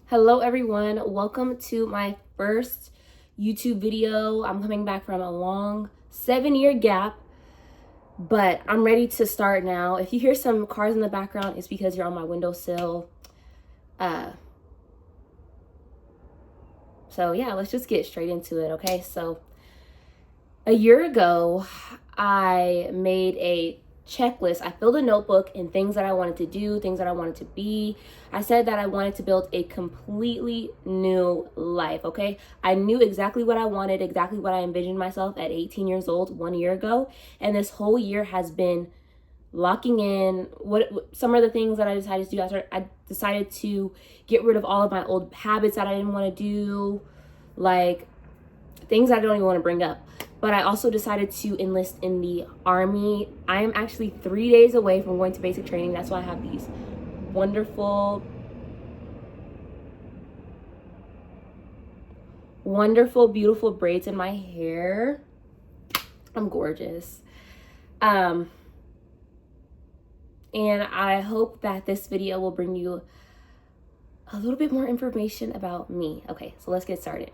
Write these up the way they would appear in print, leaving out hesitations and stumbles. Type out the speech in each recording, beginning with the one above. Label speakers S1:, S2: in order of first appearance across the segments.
S1: Hello everyone, welcome to my first YouTube video. I'm coming back from a long 7-year gap, but I'm ready to start now. If you hear some cars in the background, it's because you're on my windowsill. So yeah, let's just get straight into it, okay? So a year ago, I made a checklist. I filled a notebook and things that I wanted to do, things that I wanted to be. I said that I wanted to build a completely new life, okay? I knew exactly what I wanted, exactly what I envisioned myself at 18 years old 1 year ago. And this whole year has been locking in what some of the things that I decided to do. I decided to get rid of all of my old habits that I didn't want to do, like things I don't even want to bring up. But I also decided to enlist in the Army. I am actually 3 days away from going to basic training. That's why I have these wonderful, beautiful braids in my hair. I'm gorgeous. And I hope that this video will bring you a little bit more information about me. Okay, so let's get started.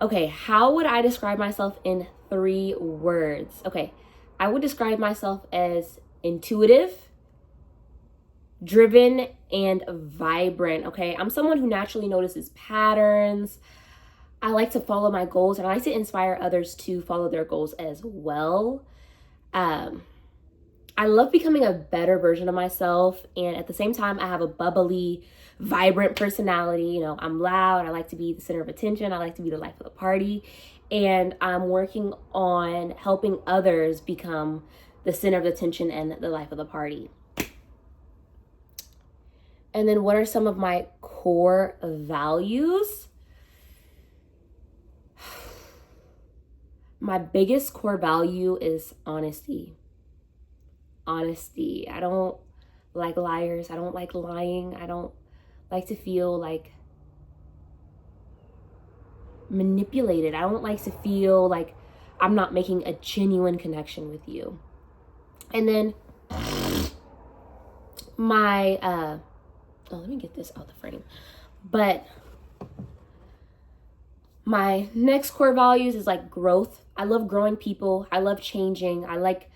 S1: Okay, how would I describe myself in 3 words? Okay, I would describe myself as intuitive, driven, and vibrant. Okay, I'm someone who naturally notices patterns. I like to follow my goals and I like to inspire others to follow their goals as well. I love becoming a better version of myself, and at the same time, I have a bubbly, vibrant personality. You know, I'm loud. I like to be the center of attention. I like to be the life of the party, and I'm working on helping others become the center of attention and the life of the party. And then what are some of my core values? My biggest core value is honesty. Honesty. I don't like liars. I don't like lying. I don't like to feel like manipulated. I don't like to feel like I'm not making a genuine connection with you. And then my let me get this out the frame. But my next core values is like growth. I love growing people. I love changing. I like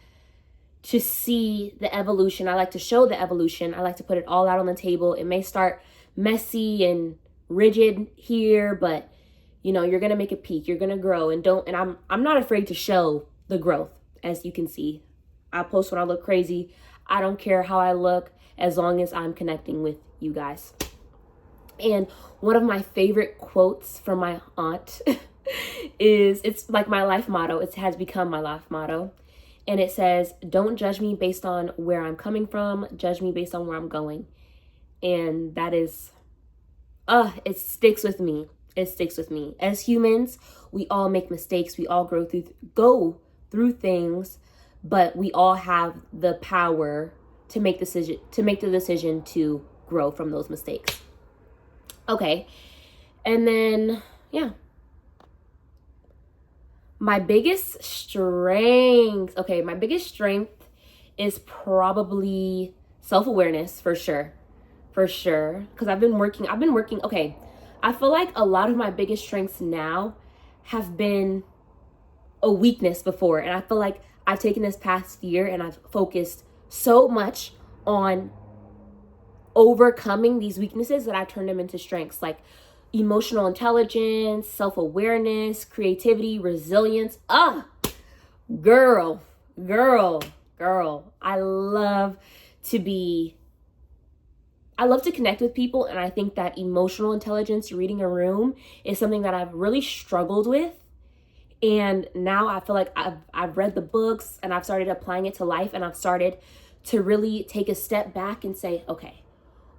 S1: to see the evolution. I like to show the evolution. I like to put it all out on the table. It may start messy and rigid here, but you know, you're going to make a peak. You're going to grow, and I'm not afraid to show the growth. As you can see, I post when I look crazy. I don't care how I look as long as I'm connecting with you guys. And one of my favorite quotes from my aunt it's like my life motto. It has become my life motto. And it says, don't judge me based on where I'm coming from. Judge me based on where I'm going. And that is, it sticks with me. It sticks with me. As humans, we all make mistakes. We all go through things, but we all have the power to make the decision to grow from those mistakes. Okay. And then, yeah. My biggest strength is probably self-awareness, for sure. Because I've been working, okay. I feel like a lot of my biggest strengths now have been a weakness before. And I feel like I've taken this past year and I've focused so much on overcoming these weaknesses that I turned them into strengths. Like emotional intelligence, self-awareness, creativity, resilience. Girl. I love to connect with people, and I think that emotional intelligence, reading a room, is something that I've really struggled with. And now I feel like I've read the books and I've started applying it to life, and I've started to really take a step back and say, okay,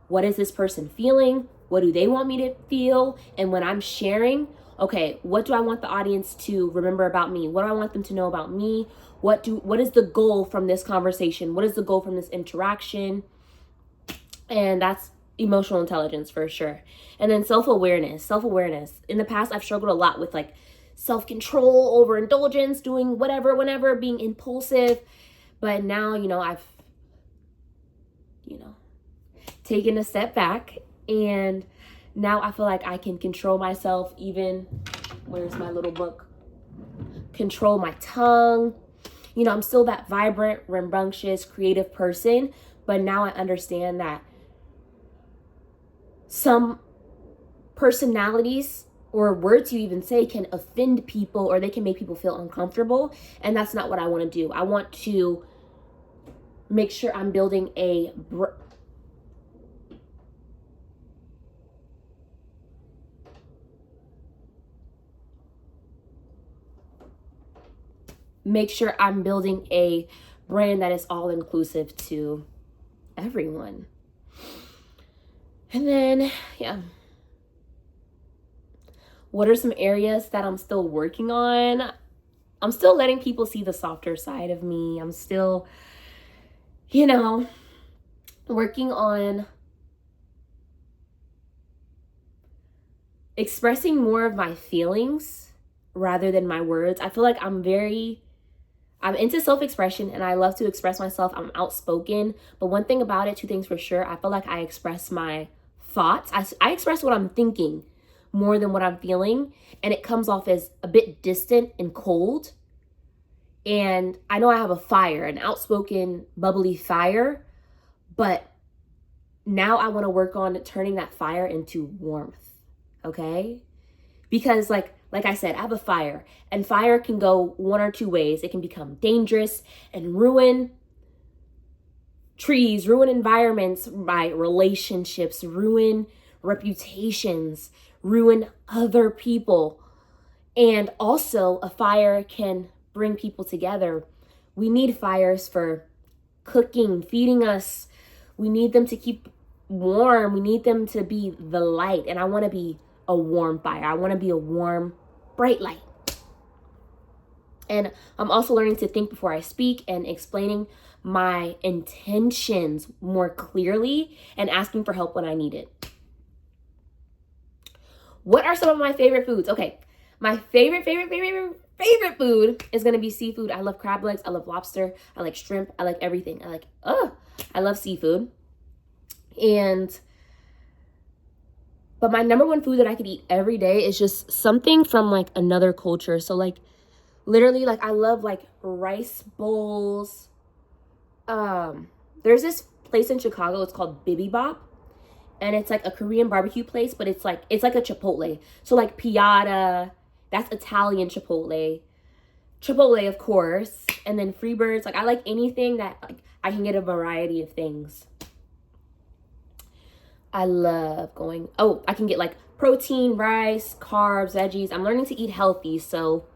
S1: what is this person feeling? What do they want me to feel? And when I'm sharing, okay, what do I want the audience to remember about me? What do I want them to know about me? What is the goal from this conversation? What is the goal from this interaction? And that's emotional intelligence for sure. And then self-awareness. In the past, I've struggled a lot with like self-control, overindulgence, doing whatever, whenever, being impulsive. But now, I've taken a step back, and Now I feel like I can control myself, even, where's my little book? Control my tongue. You know, I'm still that vibrant, rambunctious, creative person, but now I understand that some personalities or words you even say can offend people, or they can make people feel uncomfortable. And that's not what I want to do. I want to make sure I'm building a brand that is all inclusive to everyone. And then, yeah. What are some areas that I'm still working on? I'm still letting people see the softer side of me. I'm still, you know, working on expressing more of my feelings rather than my words. I feel like I'm into self-expression and I love to express myself. I'm outspoken. But one thing about it, two things for sure, I feel like I express my thoughts. I express what I'm thinking more than what I'm feeling. And it comes off as a bit distant and cold. And I know I have a fire, an outspoken, bubbly fire. But now I want to work on turning that fire into warmth. Okay? Because like I said, I have a fire, and fire can go one or two ways. It can become dangerous and ruin trees, ruin environments by relationships, ruin reputations, ruin other people. And also a fire can bring people together. We need fires for cooking, feeding us. We need them to keep warm. We need them to be the light. And I want to be a warm fire. I want to be a warm, bright light. And I'm also learning to think before I speak and explaining my intentions more clearly and asking for help when I need it. What are some of my favorite foods? Okay, my favorite food is going to be seafood. I love crab legs. I love lobster. I like shrimp. I like everything. I love seafood. But my number one food that I could eat every day is just something from like another culture. So like literally like I love like rice bowls. There's this place in Chicago, it's called Bibi Bop. And it's like a Korean barbecue place, but it's like a Chipotle. So like Piata, that's Italian Chipotle. Chipotle, of course. And then Freebirds. Like I like anything that like I can get a variety of things. I love I can get like protein, rice, carbs, veggies. I'm learning to eat healthy. So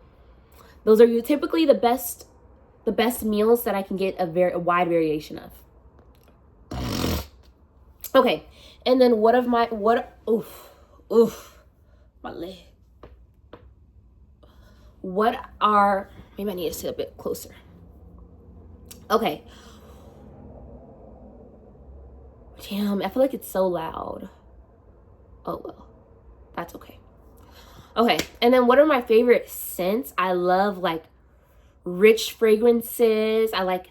S1: those are typically the best meals that I can get a wide variation of. Okay. And then my leg. Maybe I need to sit a bit closer. Okay. Damn, I feel like it's so loud. Oh, well, that's okay. Okay, and then what are my favorite scents? I love like rich fragrances. I like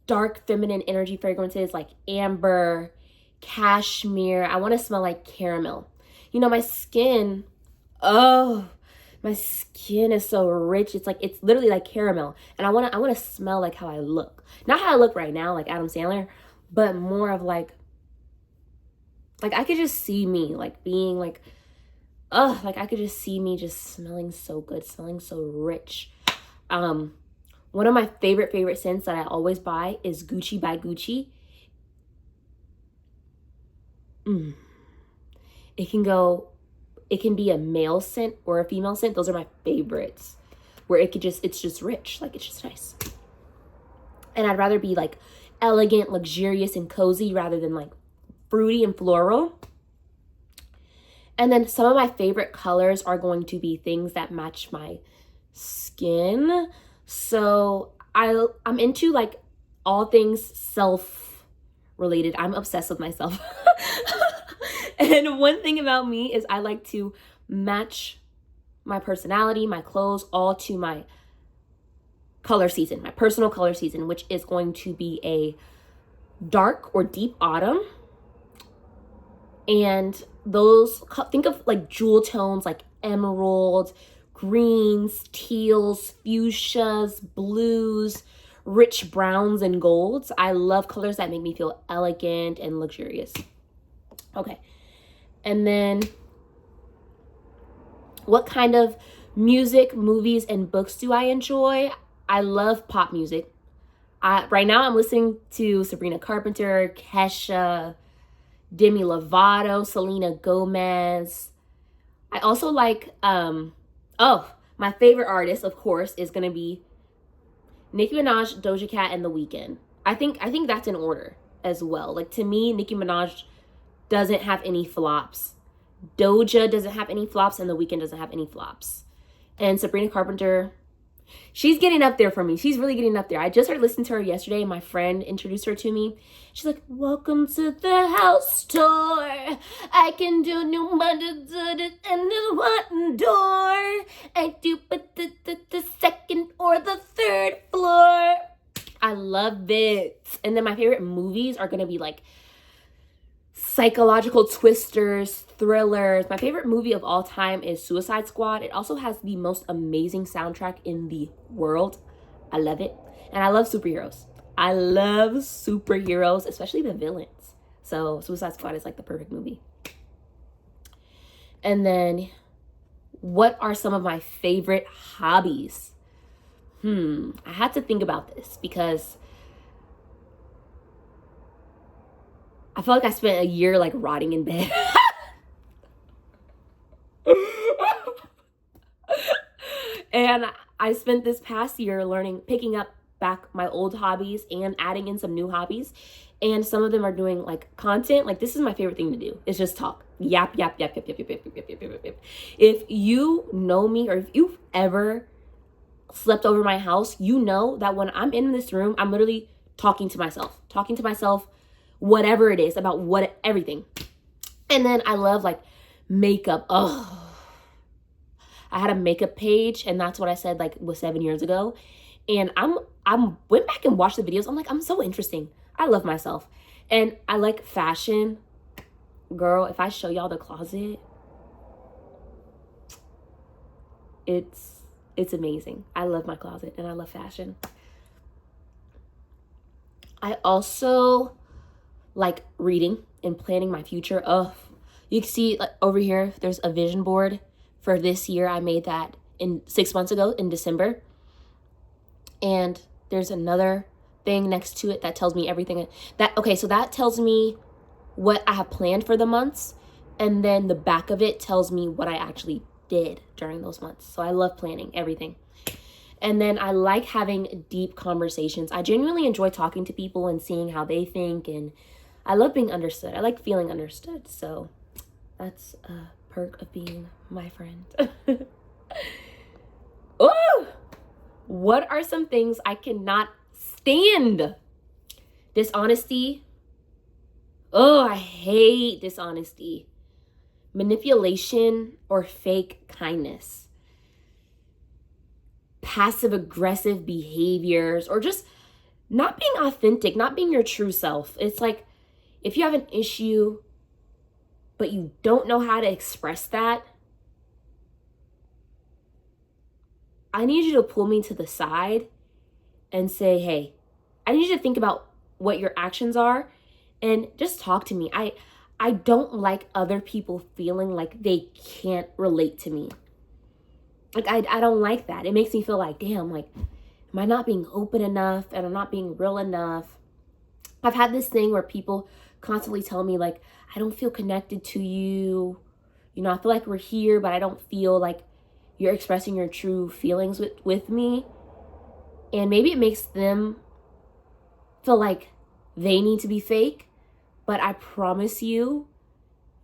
S1: dark feminine energy fragrances like amber, cashmere. I want to smell like caramel. You know, my skin is so rich. It's literally like caramel. And I want to smell like how I look. Not how I look right now, like Adam Sandler, but more of like I could just see me like being like, I could just see me just smelling so good, smelling so rich. One of my favorite scents that I always buy is Gucci by Gucci. It can be a male scent or a female scent. Those are my favorites. Where it's just rich, like it's just nice. And I'd rather be like elegant, luxurious, and cozy rather than like fruity and floral. And then some of my favorite colors are going to be things that match my skin. So I'm into like all things self-related. I'm obsessed with myself. And one thing about me is I like to match my personality, my clothes, all to my color season, my personal color season, which is going to be a dark or deep autumn and think of like jewel tones like emerald, greens, teals, fuchsias, blues, rich browns, and golds. I love colors that make me feel elegant and luxurious. Okay. And then what kind of music, movies, and books do I enjoy? I love pop music. Right now I'm listening to Sabrina Carpenter, Kesha, Demi Lovato, Selena Gomez. I also like, my favorite artist, of course, is going to be Nicki Minaj, Doja Cat, and The Weeknd. I think that's in order as well. Like, to me, Nicki Minaj doesn't have any flops. Doja doesn't have any flops, and The Weeknd doesn't have any flops. And Sabrina Carpenter, she's getting up there for me. She's really getting up there. I just started listening to her yesterday, and my friend introduced her to me. She's like, welcome to the house tour. I can do new and there's one door. I do but the second or the third floor. I love it. And then my favorite movies are going to be like psychological twisters, thrillers. My favorite movie of all time is Suicide Squad. It also has the most amazing soundtrack in the world. I love it. And I love superheroes. I love superheroes, especially the villains. So Suicide Squad is like the perfect movie. And then what are some of my favorite hobbies? I had to think about this because I feel like I spent a year like rotting in bed. And I spent this past year picking up back my old hobbies and adding in some new hobbies. And some of them are doing like content. Like, this is my favorite thing to do. It's just talk. Yap, yap, yap, yap, yap, yap, yap, yap, yap, yap, yap. If you know me, or if you've ever slept over my house, you know that when I'm in this room, I'm literally talking to myself, whatever it is, about everything. And then I love like makeup. Oh, I had a makeup page, and that's what I said like was 7 years ago. And I'm went back and watched the videos. I'm like, I'm so interesting. I love myself. And I like fashion. Girl, if I show y'all the closet, it's amazing. I love my closet and I love fashion. I also like reading and planning my future. Oh, you can see like over here, there's a vision board for this year. I made that 6 months ago in December. And there's another thing next to it that tells me everything. So that tells me what I have planned for the months. And then the back of it tells me what I actually did during those months. So I love planning everything. And then I like having deep conversations. I genuinely enjoy talking to people and seeing how they think. And I love being understood. I like feeling understood. So that's a perk of being my friend. Oh, what are some things I cannot stand? Dishonesty. Oh, I hate dishonesty. Manipulation or fake kindness. Passive aggressive behaviors, or just not being authentic, not being your true self. It's like if you have an issue but you don't know how to express that, I need you to pull me to the side and say, hey, I need you to think about what your actions are and just talk to me. I don't like other people feeling like they can't relate to me. Like, I don't like that. It makes me feel like, damn, like, am I not being open enough and I'm not being real enough? I've had this thing where people constantly tell me, like, I don't feel connected to you. You know, I feel like we're here, but I don't feel like you're expressing your true feelings with me. And maybe it makes them feel like they need to be fake. But I promise you,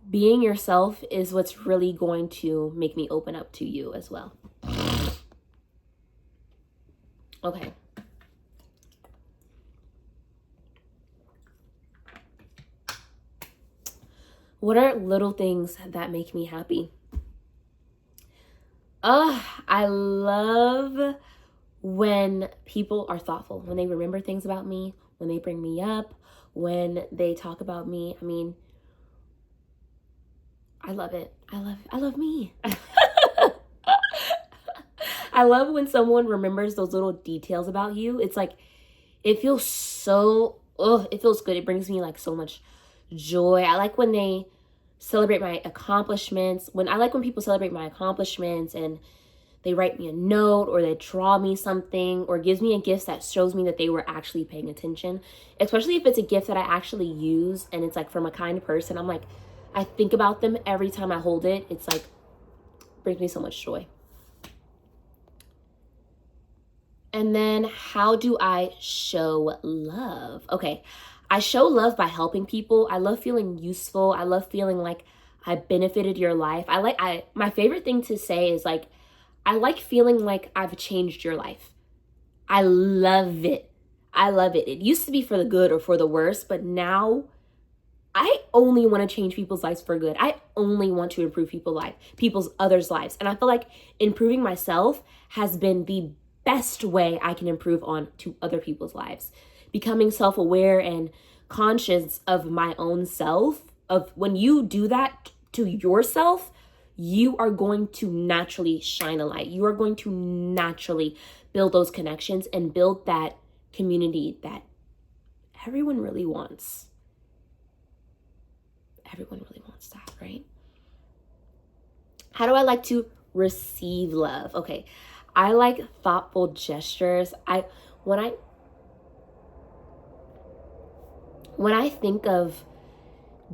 S1: being yourself is what's really going to make me open up to you as well. Okay. What are little things that make me happy? I love when people are thoughtful, when they remember things about me, when they bring me up, when they talk about me. I mean, I love it. I love me. I love when someone remembers those little details about you. It's like, it feels so, it feels good. It brings me like so much joy. I like when they celebrate my accomplishments. I like when people celebrate my accomplishments and they write me a note or they draw me something or gives me a gift that shows me that they were actually paying attention. Especially if it's a gift that I actually use and it's like from a kind person. I'm like, I think about them every time I hold it. It's like, brings me so much joy. And then how do I show love? Okay, I show love by helping people. I love feeling useful. I love feeling like I benefited your life. My favorite thing to say is like, I like feeling like I've changed your life. I love it. I love it. It used to be for the good or for the worse, but now I only want to change people's lives for good. I only want to improve people's others' lives. And I feel like improving myself has been the best way I can improve on to other people's lives. Becoming self-aware and conscious of my own self, of when you do that to yourself, you are going to naturally shine a light. You are going to naturally build those connections and build that community that everyone really wants. Everyone really wants that, right? How do I like to receive love? Okay, I like thoughtful gestures. When I think of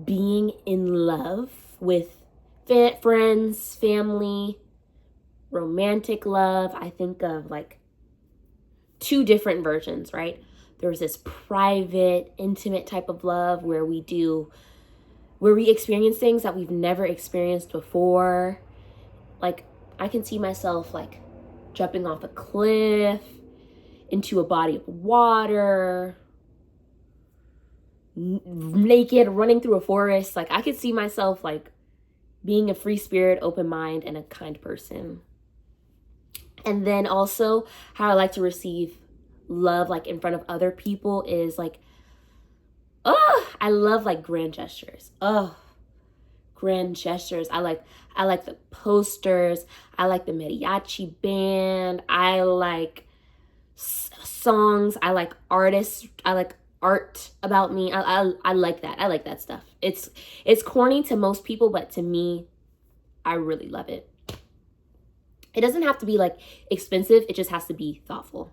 S1: being in love with friends, family, romantic love, I think of like two different versions, right? There's this private, intimate type of love where we experience things that we've never experienced before. Like, I can see myself like jumping off a cliff into a body of water, naked, running through a forest. Like, I could see myself like being a free spirit, open mind, and a kind person. And then also how I like to receive love like in front of other people is like, I love like grand gestures. Grand gestures. I like the posters. I like the mariachi band. I like songs. I like artists. I like art about me. I like that. I like that stuff. It's corny to most people, but to me, I really love it. It doesn't have to be like expensive. It just has to be thoughtful.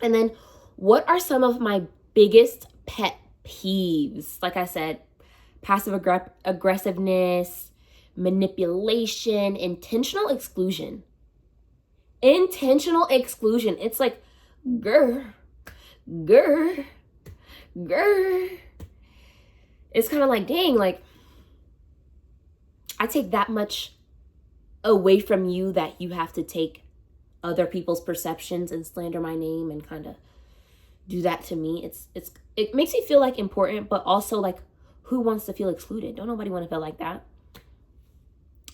S1: And then what are some of my biggest pet peeves? Like I said, passive aggressiveness, manipulation, intentional exclusion. Intentional exclusion. It's like, grr. It's kind of like, dang, like, I take that much away from you that you have to take other people's perceptions and slander my name and kind of do that to me. It makes me feel like important, but also like, who wants to feel excluded? Don't nobody want to feel like that.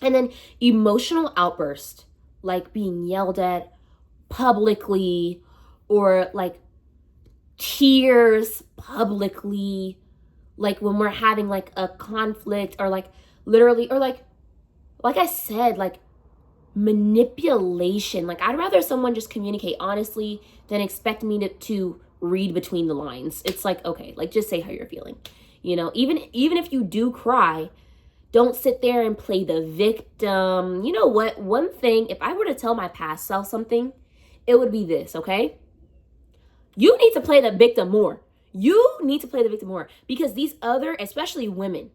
S1: And then emotional outburst, like being yelled at publicly, or like tears publicly, like when we're having like a conflict, or like literally, or like I said, like manipulation. Like, I'd rather someone just communicate honestly than expect me to read between the lines. It's like, okay, like just say how you're feeling. You know, even if you do cry, don't sit there and play the victim. You know what? One thing, if I were to tell my past self something, it would be this, okay? You need to play the victim more. You need to play the victim more, because these other, especially women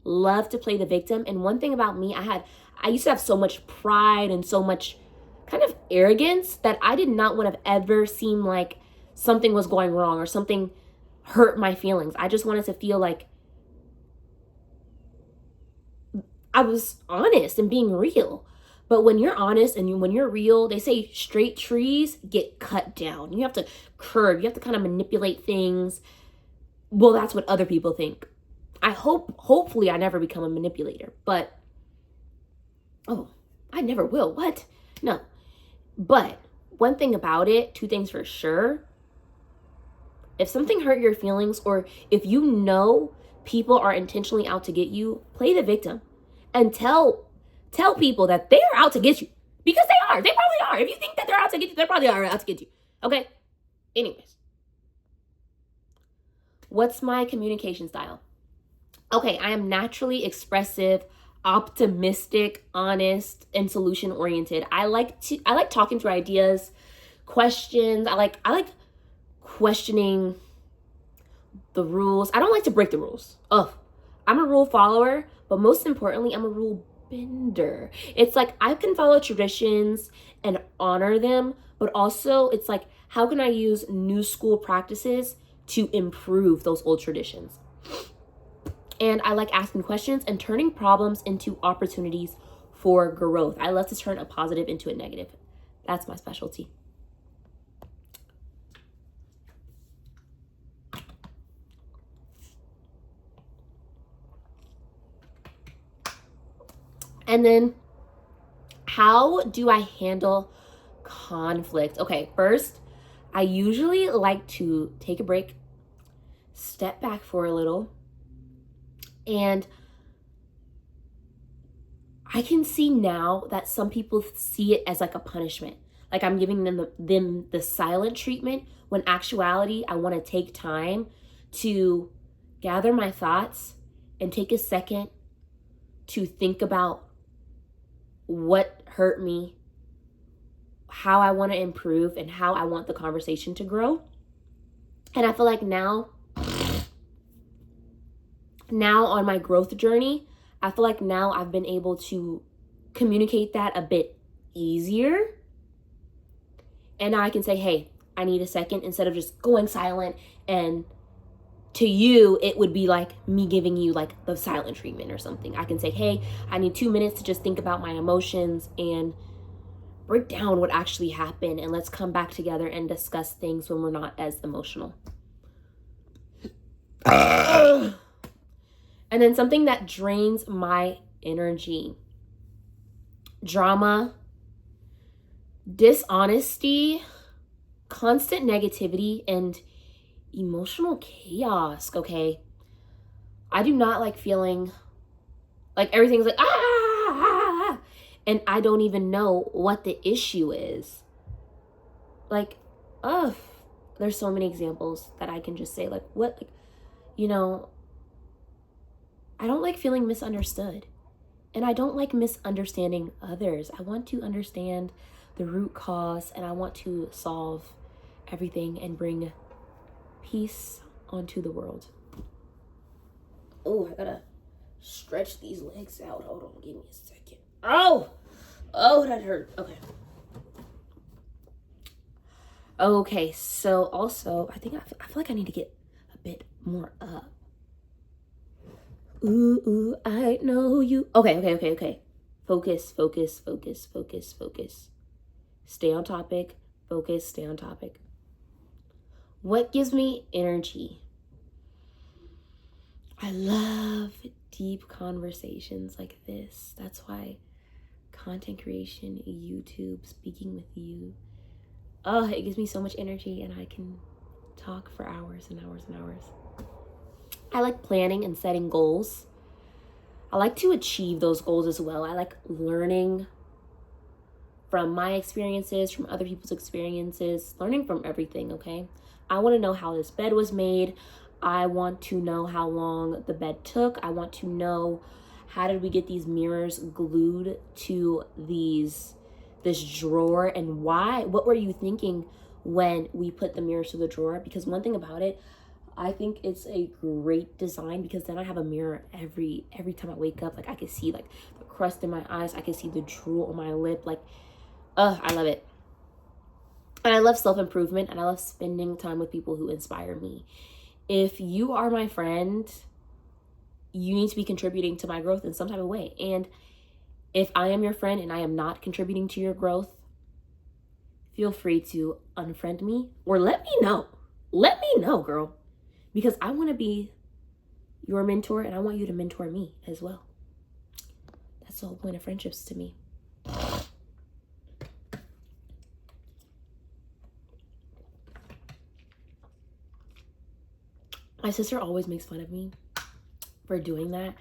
S1: love to play the victim. And one thing about me, I used to have so much pride and so much kind of arrogance that I did not want to ever seem like something was going wrong or something hurt my feelings. I just wanted to feel like I was honest and being real. But when you're honest and when you're real, they say straight trees get cut down. You have to curve. You have to kind of manipulate things. Well, that's what other people think. Hopefully I never become a manipulator, but, I never will. What? No. But one thing about it, two things for sure. If something hurt your feelings, or if you know people are intentionally out to get you, play the victim and tell people that they are out to get you, because they are. They probably are. If you think that they're out to get you, they probably are out to get you. Okay? Anyways. What's my communication style? Okay, I am naturally expressive, optimistic, honest, and solution oriented. I like talking through ideas, questions. I like questioning the rules. I don't like to break the rules. I'm a rule follower, but most importantly, I'm a rule bender. It's like I can follow traditions and honor them, but also it's like, how can I use new school practices to improve those old traditions? And I like asking questions and turning problems into opportunities for growth. I love to turn a positive into a negative. That's my specialty. And then, how do I handle conflict? Okay, first, I usually like to take a break, step back for a little, and I can see now that some people see it as like a punishment. Like I'm giving them the silent treatment, when actuality, I want to take time to gather my thoughts and take a second to think about what hurt me, how I want to improve, and how I want the conversation to grow. And I feel like now on my growth journey, I feel like now I've been able to communicate that a bit easier. And now I can say, hey, I need a second, instead of just going silent. And to you, it would be like me giving you like the silent treatment or something. I can say, hey, I need 2 minutes to just think about my emotions and break down what actually happened. And let's come back together and discuss things when we're not as emotional. And then something that drains my energy: drama, dishonesty, constant negativity, and emotional chaos. Okay, I do not like feeling like everything's like and I don't even know what the issue is. Like, there's so many examples that I can just say, like, what, like, I don't like feeling misunderstood, and I don't like misunderstanding others. I want to understand the root cause, and I want to solve everything and bring peace onto the world. Oh, I gotta stretch these legs out. Hold on, give me a second. Oh, that hurt. Okay, so also, I feel like I need to get a bit more up. Ooh, I know you. Okay. Focus. Stay on topic. Focus, stay on topic. What gives me energy? I love deep conversations like this. That's why content creation, YouTube, speaking with you, it gives me so much energy, and I can talk for hours and hours and hours. I like planning and setting goals. I like to achieve those goals as well. I like learning from my experiences, from other people's experiences, learning from everything, okay? I want to know how this bed was made. I want to know how long the bed took. I want to know, how did we get these mirrors glued to this drawer, and why? What were you thinking when we put the mirrors to the drawer? Because one thing about it, I think it's a great design, because then I have a mirror every time I wake up. Like I can see like the crust in my eyes. I can see the drool on my lip. Like, I love it. And I love self-improvement, and I love spending time with people who inspire me. If you are my friend, you need to be contributing to my growth in some type of way. And if I am your friend and I am not contributing to your growth, feel free to unfriend me or let me know. Let me know, girl. Because I want to be your mentor, and I want you to mentor me as well. That's the whole point of friendships to me. My sister always makes fun of me for doing that.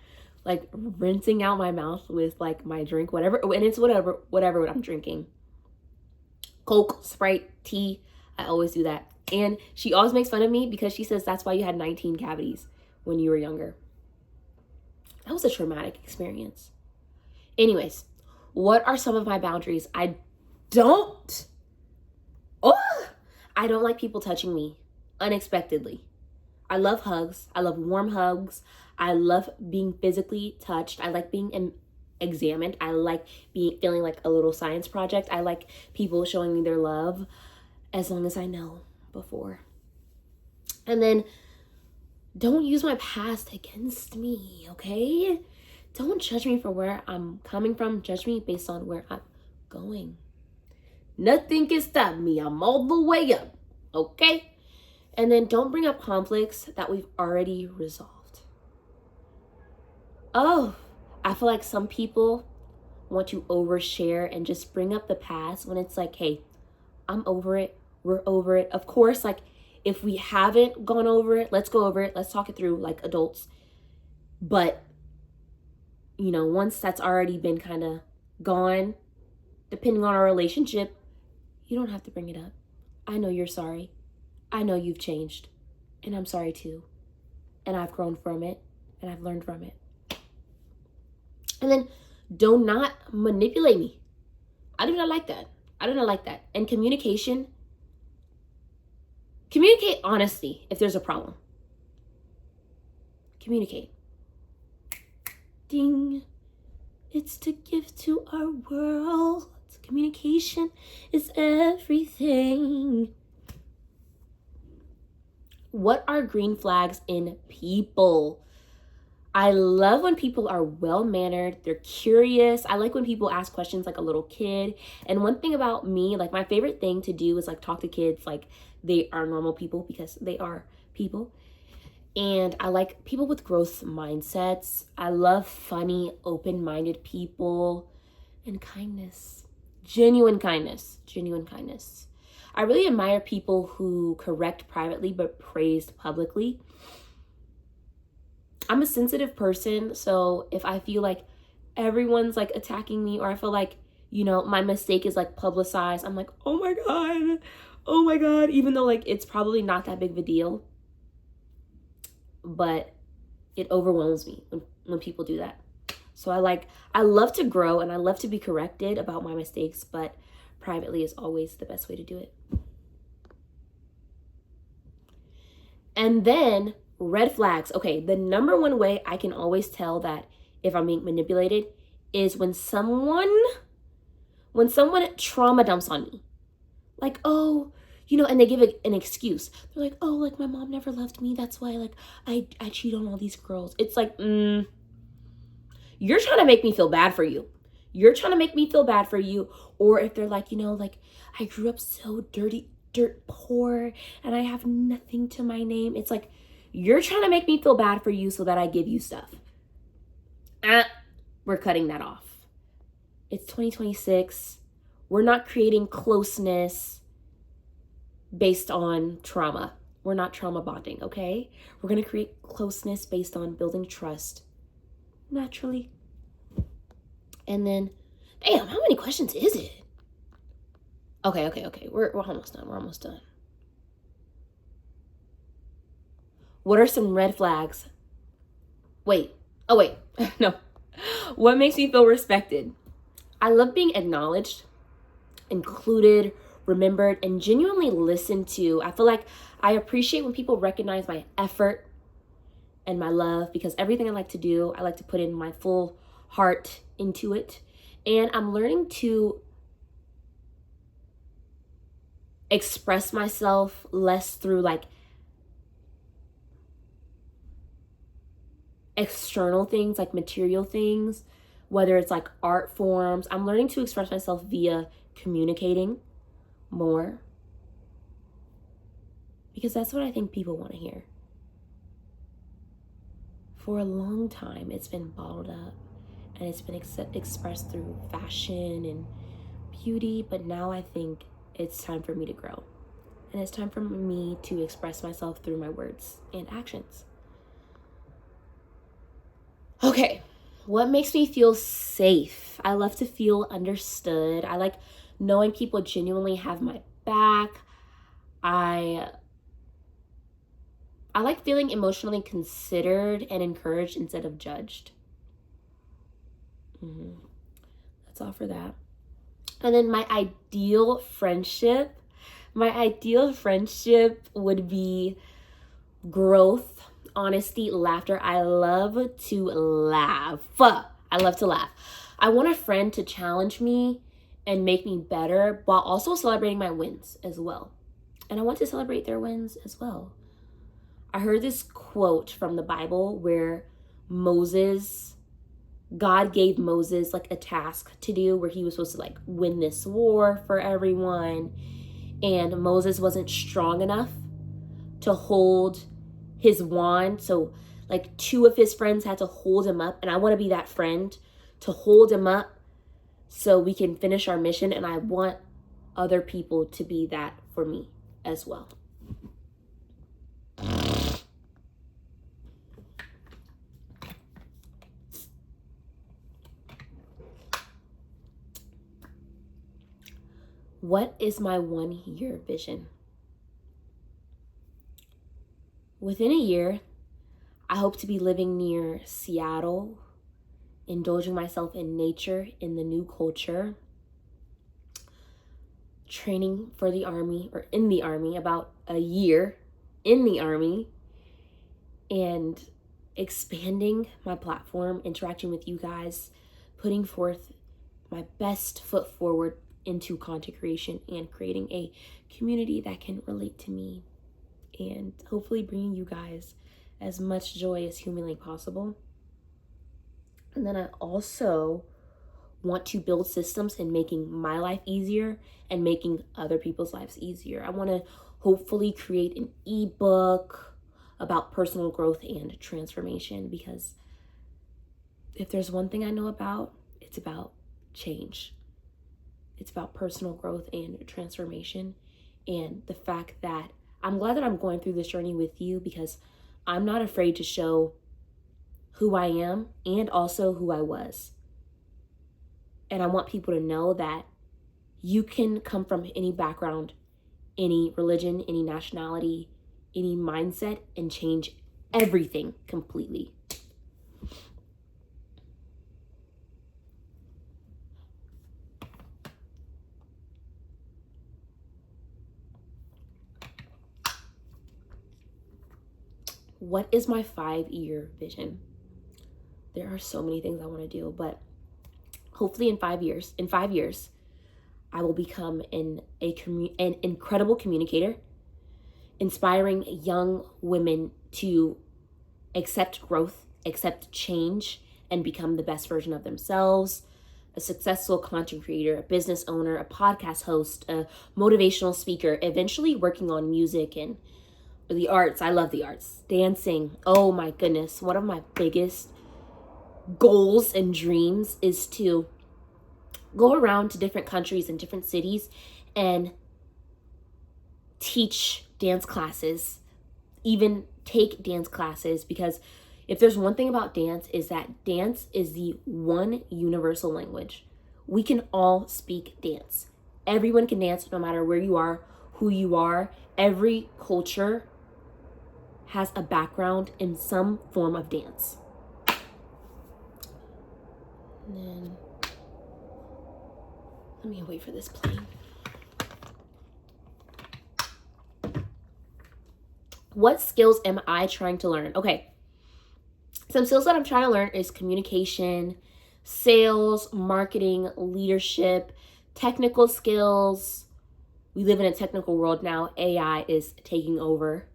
S1: Like rinsing out my mouth with like my drink, whatever. And it's whatever I'm drinking. Coke, Sprite, tea. I always do that. And she always makes fun of me because she says that's why you had 19 cavities when you were younger. That was a traumatic experience. Anyways, what are some of my boundaries? I don't like people touching me unexpectedly. I love hugs. I love warm hugs. I love being physically touched. I like being examined. I like feeling like a little science project. I like people showing me their love as long as I know before. And then don't use my past against me, okay? Don't judge me for where I'm coming from. Judge me based on where I'm going. Nothing can stop me. I'm all the way up, okay? And then don't bring up conflicts that we've already resolved. Oh, I feel like some people want to overshare and just bring up the past when it's like, hey, I'm over it. We're over it. Of course, like if we haven't gone over it, let's go over it. Let's talk it through like adults. But, you know, once that's already been kind of gone, depending on our relationship, you don't have to bring it up. I know you're sorry. I know you've changed. And I'm sorry too. And I've grown from it. And I've learned from it. And then do not manipulate me. I do not like that. I do not like that. And communicate honesty if there's a problem. Communicate. Ding. It's the gift to our world. Communication is everything. What are green flags in people? I love when people are well-mannered, they're curious. I like when people ask questions like a little kid. And one thing about me, like my favorite thing to do is like talk to kids like they are normal people because they are people. And I like people with growth mindsets. I love funny, open-minded people and kindness. Genuine kindness. I really admire people who correct privately but praised publicly. I'm a sensitive person, so if I feel like everyone's like attacking me or I feel like, you know, my mistake is like publicized, I'm like, oh my God, even though like it's probably not that big of a deal. But it overwhelms me when people do that. So I love to grow and I love to be corrected about my mistakes, but privately is always the best way to do it. And then red flags. Okay, the number one way I can always tell that if I'm being manipulated is when someone trauma dumps on me. Like, oh, you know, and they give an excuse. They're like, oh, like my mom never loved me. That's why like I cheat on all these girls. It's like, you're trying to make me feel bad for you. Or if they're like, you know, like I grew up so dirt poor and I have nothing to my name. It's like, you're trying to make me feel bad for you so that I give you stuff. We're cutting that off. It's 2026. We're not creating closeness based on trauma. We're not trauma bonding, okay? We're going to create closeness based on building trust naturally. And then, damn, how many questions is it? Okay. We're almost done. What are some red flags? Wait. No. What makes me feel respected? I love being acknowledged, included, remembered, and genuinely listened to. I feel like I appreciate when people recognize my effort and my love, because everything I like to do, I like to put in my full heart into it. And I'm learning to express myself less through like external things, like material things, whether it's like art forms. I'm learning to express myself via communicating more, because that's what I think people want to hear. For a long time, it's been bottled up and it's been expressed through fashion and beauty, but now I think it's time for me to grow. And it's time for me to express myself through my words and actions. Okay, what makes me feel safe? I love to feel understood. I like knowing people genuinely have my back. I I like feeling emotionally considered and encouraged instead of judged. Mhm. That's all for that. And then my ideal friendship would be growth, honesty, laughter. I love to laugh. I love to laugh. I want a friend to challenge me and make me better while also celebrating my wins as well. And I want to celebrate their wins as well. I heard this quote from the Bible where Moses, God gave Moses like a task to do where he was supposed to like win this war for everyone. And Moses wasn't strong enough to hold his wand. So like two of his friends had to hold him up. And I want to be that friend to hold him up so we can finish our mission. And I want other people to be that for me as well. What is my 1 year vision? Within a year, I hope to be living near Seattle, indulging myself in nature, in the new culture, training for the Army or in the Army, about a year in the Army, and expanding my platform, interacting with you guys, putting forth my best foot forward into content creation and creating a community that can relate to me, and hopefully bringing you guys as much joy as humanly possible. And then I also want to build systems in making my life easier and making other people's lives easier. I want to hopefully create an ebook about personal growth and transformation, because if there's one thing I know about, it's about change. It's about personal growth and transformation. And the fact that I'm glad that I'm going through this journey with you, because I'm not afraid to show who I am and also who I was. And I want people to know that you can come from any background, any religion, any nationality, any mindset, and change everything completely. What is my 5-year vision? There are so many things I want to do, but hopefully in 5 years, I will become an incredible communicator, inspiring young women to accept growth, accept change, and become the best version of themselves. A successful content creator, a business owner, a podcast host, a motivational speaker, eventually working on music and the arts. I love the arts. Dancing. Oh my goodness. One of my biggest goals and dreams is to go around to different countries and different cities and teach dance classes, even take dance classes, because if there's one thing about dance, is that dance is the one universal language. We can all speak dance. Everyone can dance no matter where you are, who you are. Every culture has a background in some form of dance. And then, let me wait for this plane. What skills am I trying to learn? Okay. Some skills that I'm trying to learn is communication, sales, marketing, leadership, technical skills. We live in a technical world now. AI is taking over.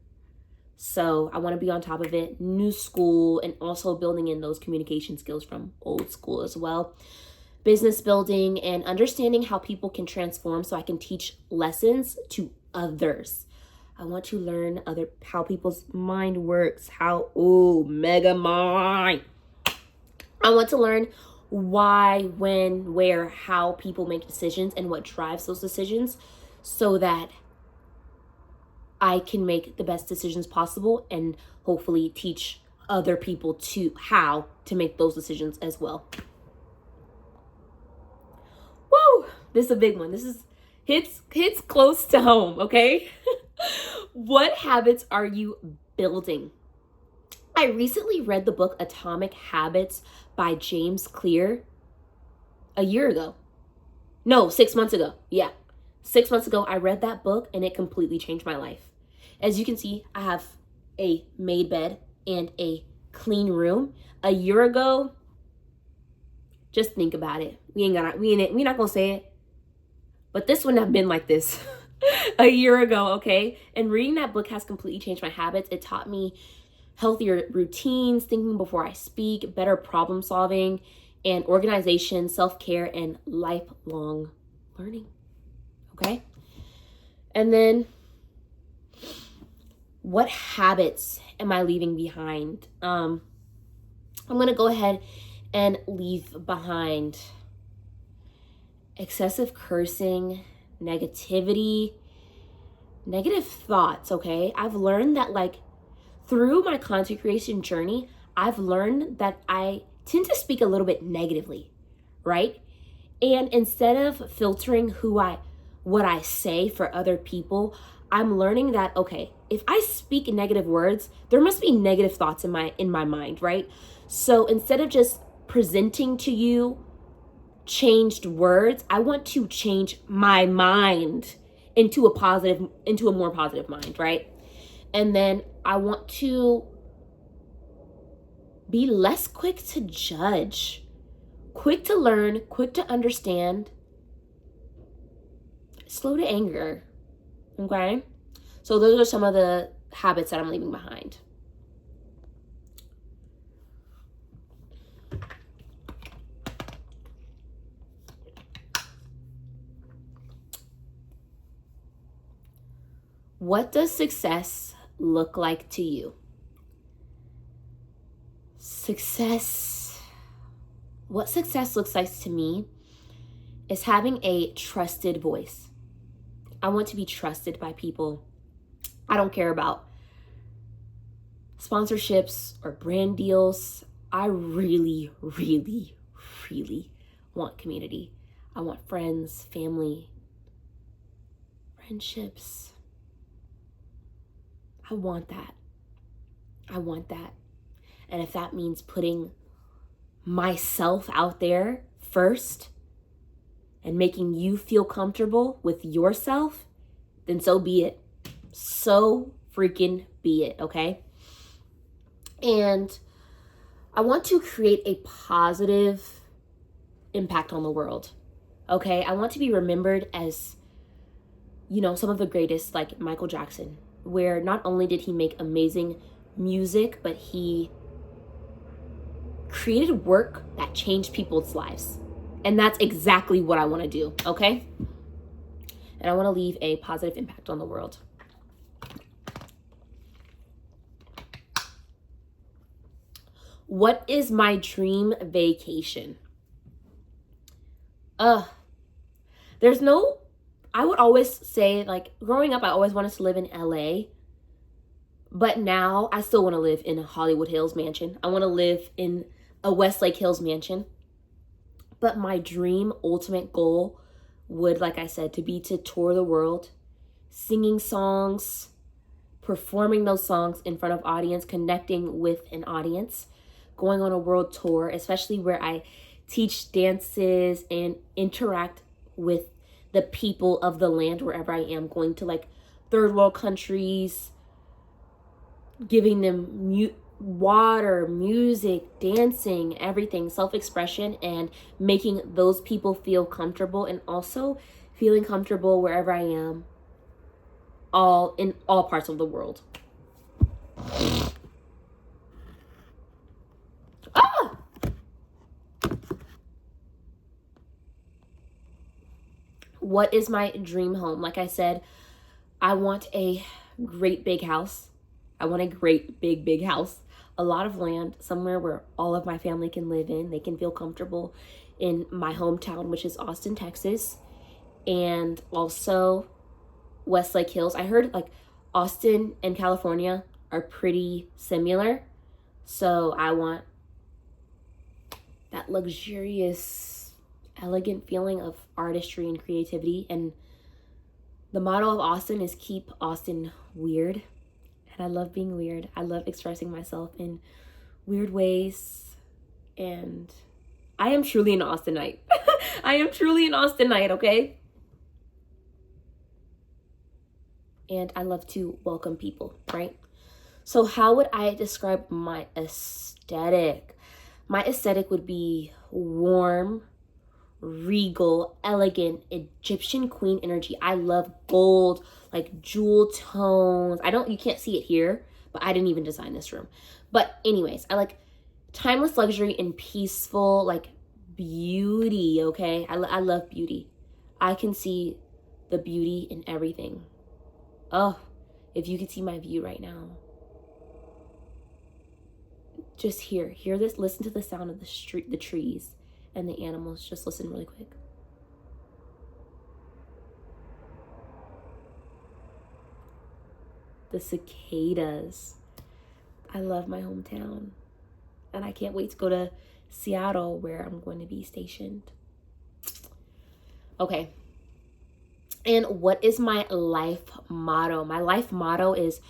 S1: So I want to be on top of it. New school, and also building in those communication skills from old school as well. Business building and understanding how people can transform so I can teach lessons to others. I want to learn how people's mind works. Mega mind. I want to learn why, when, where, how people make decisions and what drives those decisions, so that I can make the best decisions possible and hopefully teach other people to how to make those decisions as well. Woo! This is a big one. This is hits close to home, okay? What habits are you building? I recently read the book Atomic Habits by James Clear a year ago. No, 6 months ago. Yeah. 6 months ago, I read that book and it completely changed my life. As you can see, I have a made bed and a clean room. A year ago, just think about it. We're not gonna say it, but this wouldn't have been like this a year ago, okay? And reading that book has completely changed my habits. It taught me healthier routines, thinking before I speak, better problem solving, and organization, self-care, and lifelong learning, okay? And then, what habits am I leaving behind? I'm gonna go ahead and leave behind excessive cursing, negativity, negative thoughts, okay? I've learned that, like, through my content creation journey, I've learned that I tend to speak a little bit negatively, right? And instead of filtering what I say for other people, I'm learning that, okay, if I speak negative words, there must be negative thoughts in my mind, right? So instead of just presenting to you changed words, I want to change my mind into a more positive mind, right? And then I want to be less quick to judge, quick to learn, quick to understand, slow to anger, okay? So those are some of the habits that I'm leaving behind. What does success look like to you? What success looks like to me is having a trusted voice. I want to be trusted by people. I don't care about sponsorships or brand deals. I really, really, really want community. I want friends, family, friendships. I want that. And if that means putting myself out there first and making you feel comfortable with yourself, then so be it. So freaking be it, okay? And I want to create a positive impact on the world, okay? I want to be remembered as, some of the greatest, like Michael Jackson, where not only did he make amazing music, but he created work that changed people's lives. And that's exactly what I want to do, okay? And I want to leave a positive impact on the world. What is my dream vacation? I would always say, like, growing up, I always wanted to live in LA. But now I still want to live in a Hollywood Hills mansion. I want to live in a Westlake Hills mansion. But my dream ultimate goal would, like I said, to tour the world, singing songs, performing those songs in front of audience, connecting with an audience, going on a world tour, especially where I teach dances and interact with the people of the land wherever I am, going to like third world countries, giving them water, music, dancing, everything, self-expression, and making those people feel comfortable, and also feeling comfortable wherever I am, in all parts of the world. What is my dream home? Like I said, I want a great big house. I want a great big house. A lot of land, somewhere where all of my family can live in. They can feel comfortable in my hometown, which is Austin, Texas. And also Westlake Hills. I heard like Austin and California are pretty similar. So I want that luxurious, elegant feeling of artistry and creativity. And the motto of Austin is keep Austin weird. And I love being weird. I love expressing myself in weird ways. And I am truly an Austinite. I am truly an Austinite, okay? And I love to welcome people, right? So how would I describe my aesthetic? My aesthetic would be warm, regal, elegant, Egyptian queen energy. I love gold, like jewel tones. You can't see it here, but I didn't even design this room. But anyways, I like timeless luxury and peaceful, like beauty, okay? I love beauty. I can see the beauty in everything. Oh, if you could see my view right now. Just hear this, listen to the sound of the street, the trees and the animals. Just listen really quick. The cicadas. I love my hometown. And I can't wait to go to Seattle where I'm going to be stationed. Okay. And what is my life motto? My life motto is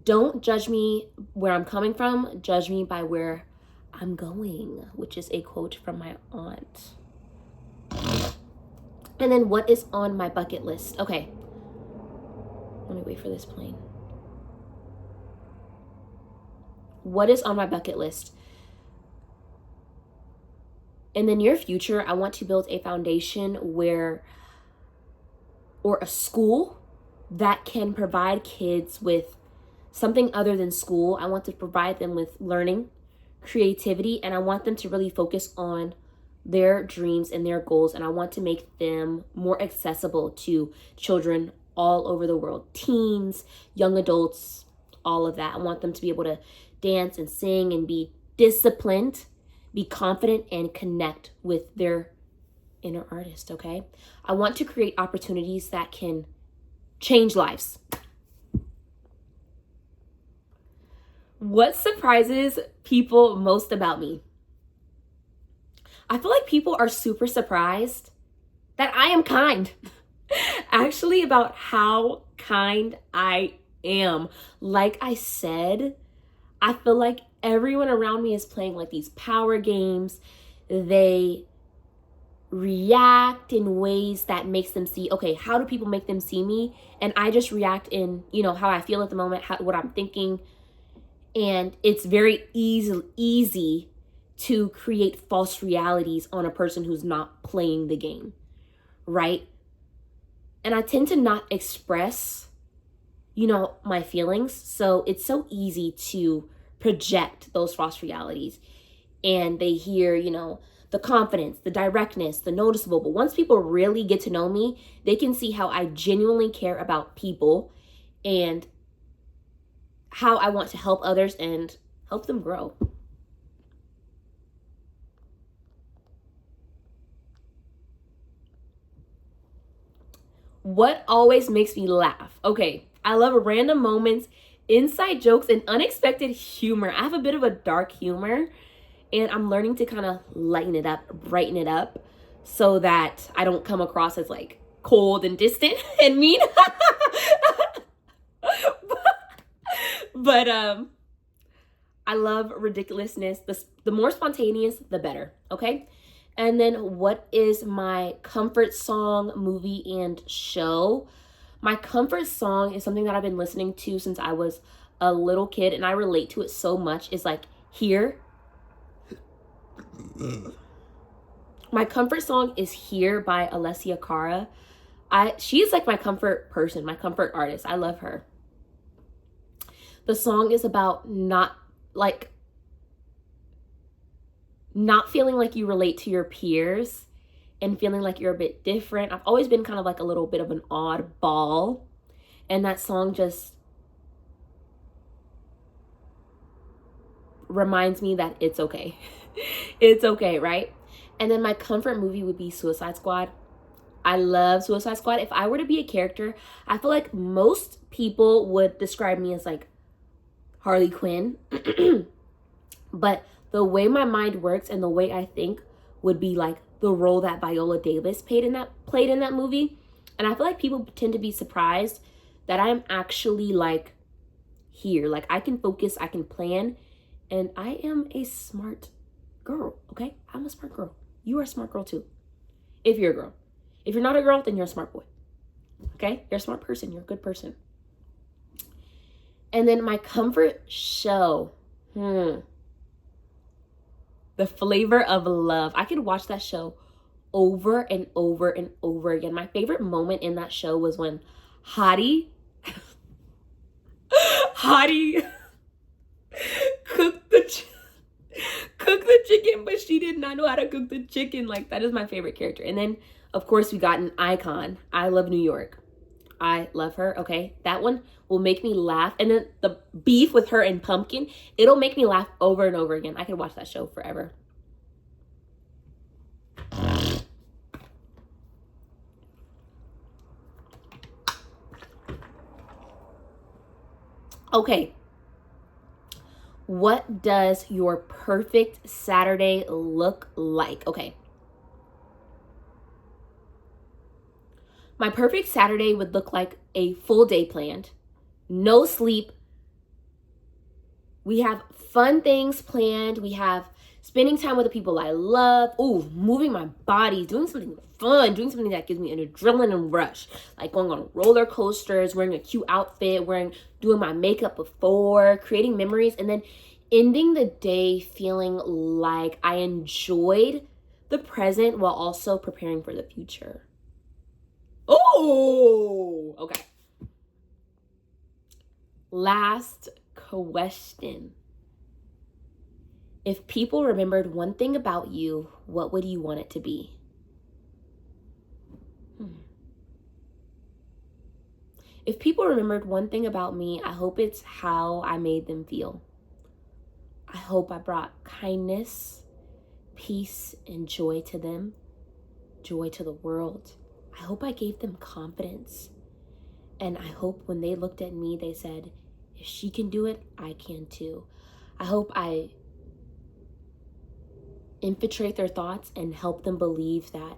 S1: don't judge me where I'm coming from, judge me by where I'm going, which is a quote from my aunt. And then what is on my bucket list? Okay. Let me wait for this plane. What is on my bucket list? In the near future, I want to build a foundation or a school that can provide kids with something other than school. I want to provide them with learning, creativity, and I want them to really focus on their dreams and their goals. And I want to make them more accessible to children all over the world, teens, young adults, all of that. I want them to be able to dance and sing and be disciplined, be confident, and connect with their inner artist, okay? I want to create opportunities that can change lives. What surprises people most about me? I feel like people are super surprised that I am kind. Actually, about how kind I am. Like I said, I feel like everyone around me is playing like these power games. They react in ways that makes them see, okay, how do people make them see me? And I just react in, how I feel at the moment, what I'm thinking. And it's very easy to create false realities on a person who's not playing the game, right? And I tend to not express, my feelings. So it's so easy to project those false realities. And they hear, the confidence, the directness, the noticeable. But once people really get to know me, they can see how I genuinely care about people and how I want to help others and help them grow. What always makes me laugh? Okay, I love random moments, inside jokes, and unexpected humor. I have a bit of a dark humor, and I'm learning to kind of lighten it up, brighten it up, so that I don't come across as like cold and distant and mean. But I love ridiculousness. The more spontaneous, the better, okay? And then what is my comfort song, movie, and show? My comfort song is something that I've been listening to since I was a little kid, and I relate to it so much. It's like Here. My comfort song is Here by Alessia Cara. She is like my comfort person, my comfort artist. I love her. The song is about not feeling like you relate to your peers and feeling like you're a bit different. I've always been kind of like a little bit of an oddball, and that song just reminds me that it's okay. It's okay, right? And then my comfort movie would be Suicide Squad. I love Suicide Squad. If I were to be a character, I feel like most people would describe me as like Harley Quinn. But the way my mind works and the way I think would be like the role that Viola Davis played in that movie. And I feel like people tend to be surprised that I'm actually like here. Like I can focus, I can plan, and I am a smart girl, okay? I'm a smart girl. You are a smart girl too. If you're a girl. If you're not a girl, then you're a smart boy. Okay? You're a smart person. You're a good person. And then my comfort show. The Flavor of Love. I could watch that show over and over and over again. My favorite moment in that show was when Hottie cooked the chicken, but she did not know how to cook the chicken. Like, that is my favorite character. And then, of course, we got an icon. I Love New York. I love her, okay? That one will make me laugh. And then the beef with her and Pumpkin, it'll make me laugh over and over again. I could watch that show forever. Okay. What does your perfect Saturday look like? Okay. My perfect Saturday would look like a full day planned, no sleep. We have fun things planned. We have spending time with the people I love. Oh, moving my body, doing something fun, doing something that gives me an adrenaline rush, like going on roller coasters, wearing a cute outfit, doing my makeup before, creating memories, and then ending the day feeling like I enjoyed the present while also preparing for the future. Oh, okay. Last question. If people remembered one thing about you, what would you want it to be? If people remembered one thing about me, I hope it's how I made them feel. I hope I brought kindness, peace, and joy to them, joy to the world. I hope I gave them confidence. And I hope when they looked at me, they said, if she can do it, I can too. I hope I infiltrate their thoughts and help them believe that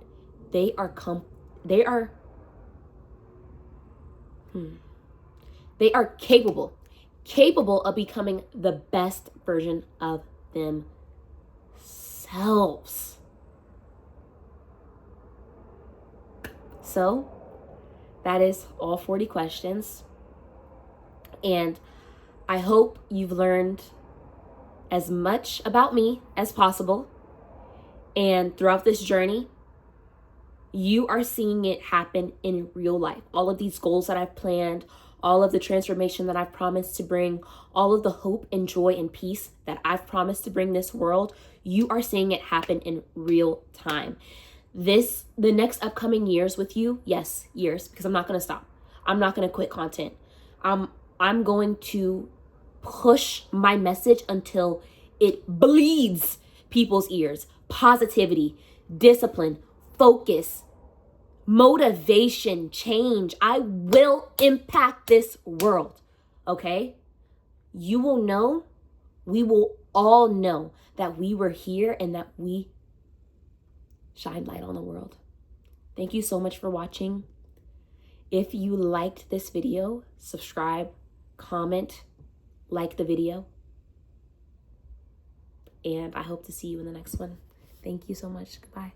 S1: they are capable of becoming the best version of themselves. So that is all 40 questions. And I hope you've learned as much about me as possible. And throughout this journey, you are seeing it happen in real life. All of these goals that I've planned, all of the transformation that I've promised to bring, all of the hope and joy and peace that I've promised to bring this world, you are seeing it happen in real time. The next upcoming years with you, yes, years, because I'm not going to stop. I'm not going to quit content. I'm going to push my message until it bleeds people's ears. Positivity, discipline, focus, motivation, change. I will impact this world, okay? You will know, we will all know that we were here and that we shine light on the world. Thank you so much for watching. If you liked this video, subscribe, comment, like the video. And I hope to see you in the next one. Thank you so much. Goodbye.